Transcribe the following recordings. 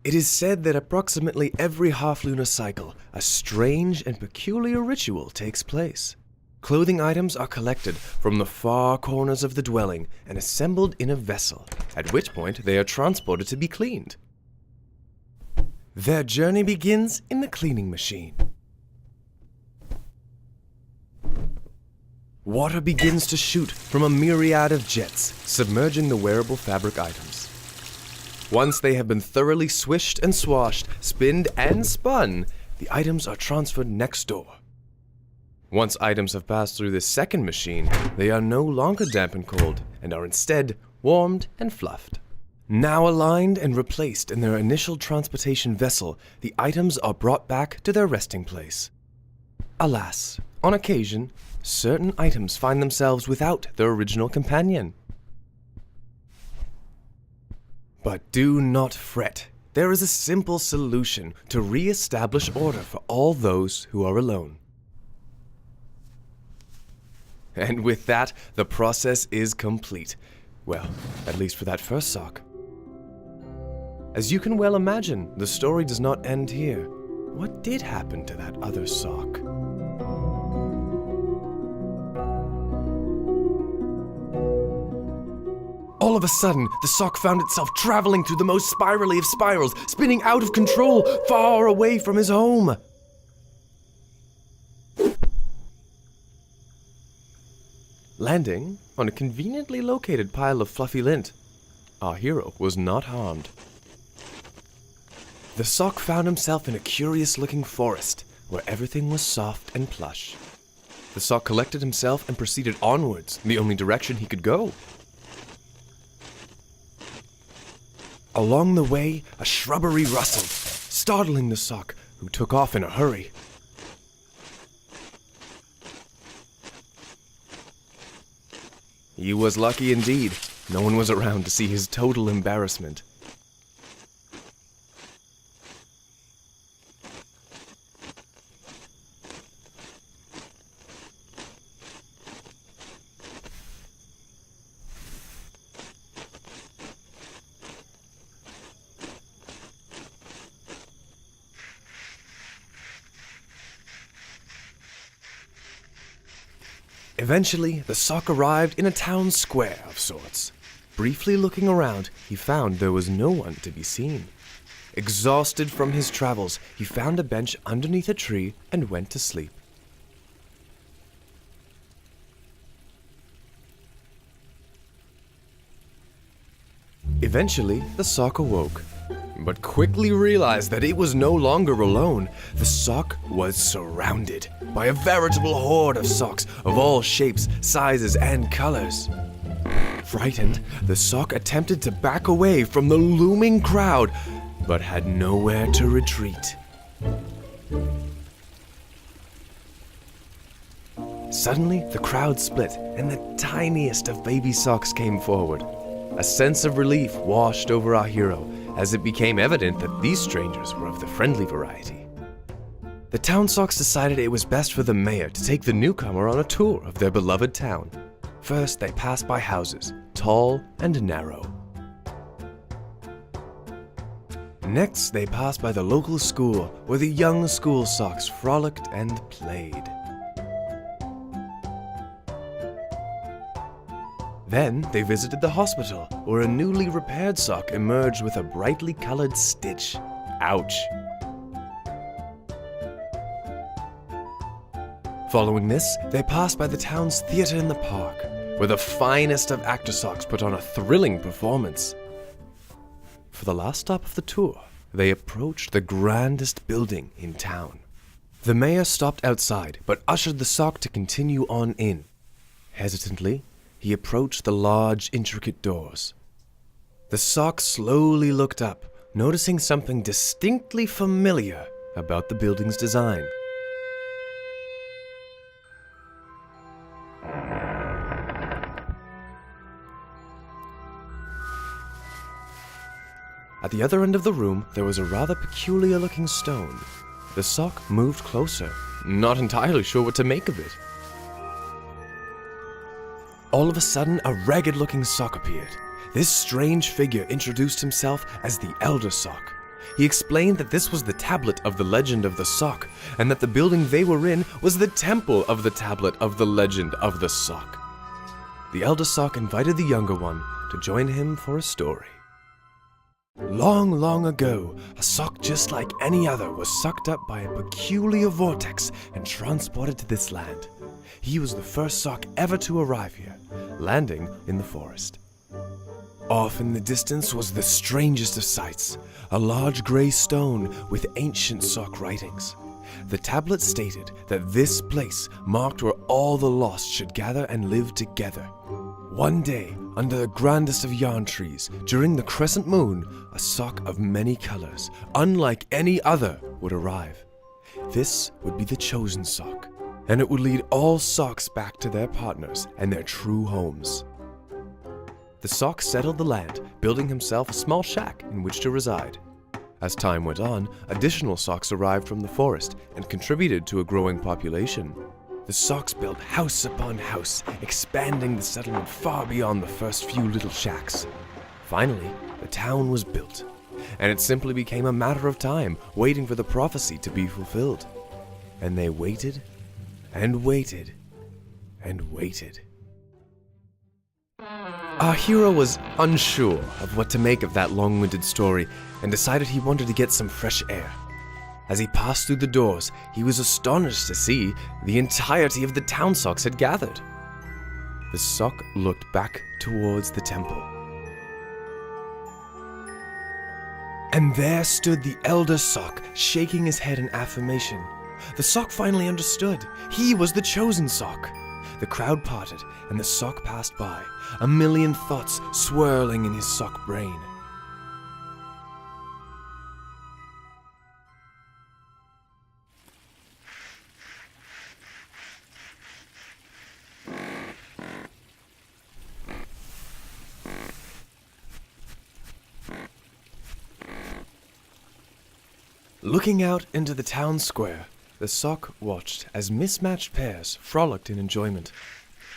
It is said that approximately every half-lunar cycle, a strange and peculiar ritual takes place. Clothing items are collected from the far corners of the dwelling and assembled in a vessel, at which point they are transported to be cleaned. Their journey begins in the cleaning machine. Water begins to shoot from a myriad of jets, submerging the wearable fabric items. Once they have been thoroughly swished and swashed, spinned and spun, the items are transferred next door. Once items have passed through this second machine, they are no longer damp and cold, and are instead warmed and fluffed. Now aligned and replaced in their initial transportation vessel, the items are brought back to their resting place. Alas, on occasion, certain items find themselves without their original companion. But do not fret. There is a simple solution to re-establish order for all those who are alone. And with that, the process is complete. Well, at least for that first sock. As you can well imagine, the story does not end here. What did happen to that other sock? All of a sudden, the sock found itself traveling through the most spirally of spirals, spinning out of control, far away from his home. Landing on a conveniently located pile of fluffy lint, our hero was not harmed. The sock found himself in a curious-looking forest, where everything was soft and plush. The sock collected himself and proceeded onwards, the only direction he could go. Along the way, a shrubbery rustled, startling the sock, who took off in a hurry. He was lucky indeed. No one was around to see his total embarrassment. Eventually, the sock arrived in a town square of sorts. Briefly looking around, he found there was no one to be seen. Exhausted from his travels, he found a bench underneath a tree and went to sleep. Eventually, the sock awoke, but quickly realized that it was no longer alone. The sock was surrounded by a veritable horde of socks of all shapes, sizes, and colors. Frightened, the sock attempted to back away from the looming crowd, but had nowhere to retreat. Suddenly, the crowd split, and the tiniest of baby socks came forward. A sense of relief washed over our hero, as it became evident that these strangers were of the friendly variety. The town socks decided it was best for the mayor to take the newcomer on a tour of their beloved town. First, they passed by houses, tall and narrow. Next, they passed by the local school, where the young school socks frolicked and played. Then, they visited the hospital, where a newly repaired sock emerged with a brightly colored stitch. Ouch. Following this, they passed by the town's theater in the park, where the finest of actor socks put on a thrilling performance. For the last stop of the tour, they approached the grandest building in town. The mayor stopped outside, but ushered the sock to continue on in. Hesitantly, he approached the large, intricate doors. The sock slowly looked up, noticing something distinctly familiar about the building's design. At the other end of the room, there was a rather peculiar-looking stone. The sock moved closer, not entirely sure what to make of it. All of a sudden, a ragged-looking sock appeared. This strange figure introduced himself as the Elder Sock. He explained that this was the tablet of the legend of the sock, and that the building they were in was the temple of the tablet of the legend of the sock. The elder sock invited the younger one to join him for a story. Long, long ago, a sock just like any other was sucked up by a peculiar vortex and transported to this land. He was the first sock ever to arrive here, landing in the forest. Off in the distance was the strangest of sights, a large gray stone with ancient sock writings. The tablet stated that this place marked where all the lost should gather and live together. One day, under the grandest of yarn trees, during the crescent moon, a sock of many colors, unlike any other, would arrive. This would be the chosen sock, and it would lead all socks back to their partners and their true homes. The sock settled the land, building himself a small shack in which to reside. As time went on, additional socks arrived from the forest and contributed to a growing population. The socks built house upon house, expanding the settlement far beyond the first few little shacks. Finally, the town was built, and it simply became a matter of time, waiting for the prophecy to be fulfilled. And they waited, and waited, and waited. Our hero was unsure of what to make of that long-winded story and decided he wanted to get some fresh air. As he passed through the doors, he was astonished to see the entirety of the town socks had gathered. The sock looked back towards the temple. And there stood the elder sock, shaking his head in affirmation. The sock finally understood. He was the chosen sock. The crowd parted, and the sock passed by, a million thoughts swirling in his sock brain. Looking out into the town square, the sock watched as mismatched pairs frolicked in enjoyment.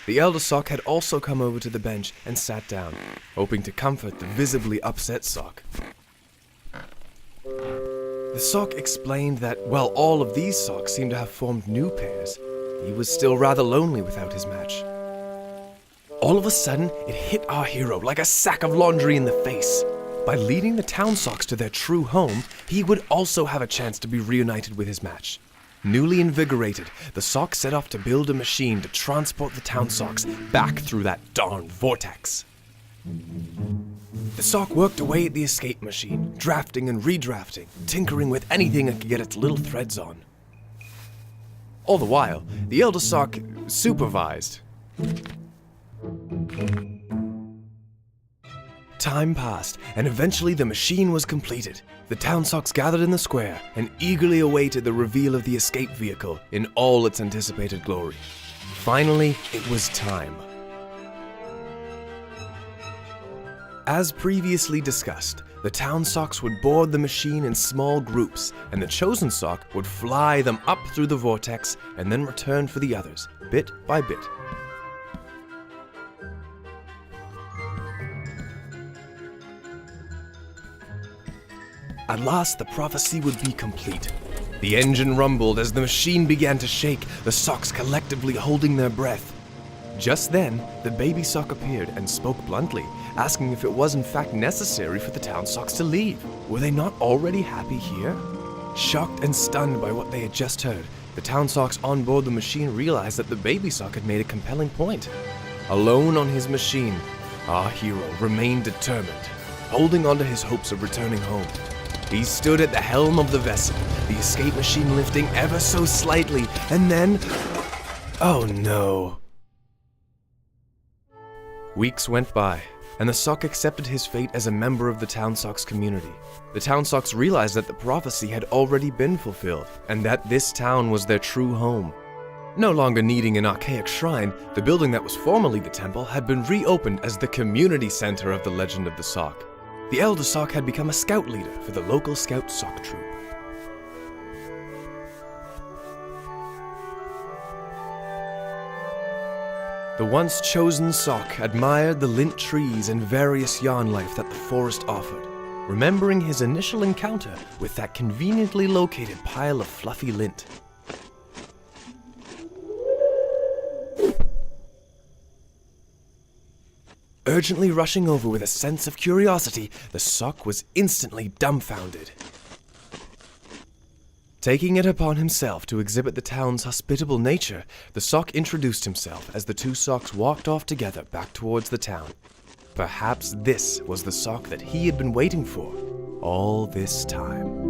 The elder sock had also come over to the bench and sat down, hoping to comfort the visibly upset sock. The sock explained that while all of these socks seemed to have formed new pairs, he was still rather lonely without his match. All of a sudden, it hit our hero like a sack of laundry in the face. By leading the town socks to their true home, he would also have a chance to be reunited with his match. Newly invigorated, the sock set off to build a machine to transport the town socks back through that darned vortex. The sock worked away at the escape machine, drafting and redrafting, tinkering with anything it could get its little threads on. All the while, the elder sock supervised. Time passed, and eventually the machine was completed. The town socks gathered in the square and eagerly awaited the reveal of the escape vehicle in all its anticipated glory. Finally, it was time. As previously discussed, the town socks would board the machine in small groups, and the chosen sock would fly them up through the vortex and then return for the others, bit by bit. At last, the prophecy would be complete. The engine rumbled as the machine began to shake, the socks collectively holding their breath. Just then, the baby sock appeared and spoke bluntly, asking if it was in fact necessary for the town socks to leave. Were they not already happy here? Shocked and stunned by what they had just heard, the town socks on board the machine realized that the baby sock had made a compelling point. Alone on his machine, our hero remained determined, holding on to his hopes of returning home. He stood at the helm of the vessel, the escape machine lifting ever so slightly, and then... oh no. Weeks went by, and the sock accepted his fate as a member of the town socks community. The town socks realized that the prophecy had already been fulfilled, and that this town was their true home. No longer needing an archaic shrine, the building that was formerly the temple had been reopened as the community center of the legend of the sock. The elder sock had become a scout leader for the local scout sock troop. The once chosen sock admired the lint trees and various yarn life that the forest offered. remembering his initial encounter with that conveniently located pile of fluffy lint. Urgently rushing over with a sense of curiosity, the sock was instantly dumbfounded. Taking it upon himself to exhibit the town's hospitable nature, the sock introduced himself as the two socks walked off together back towards the town. Perhaps this was the sock that he had been waiting for all this time.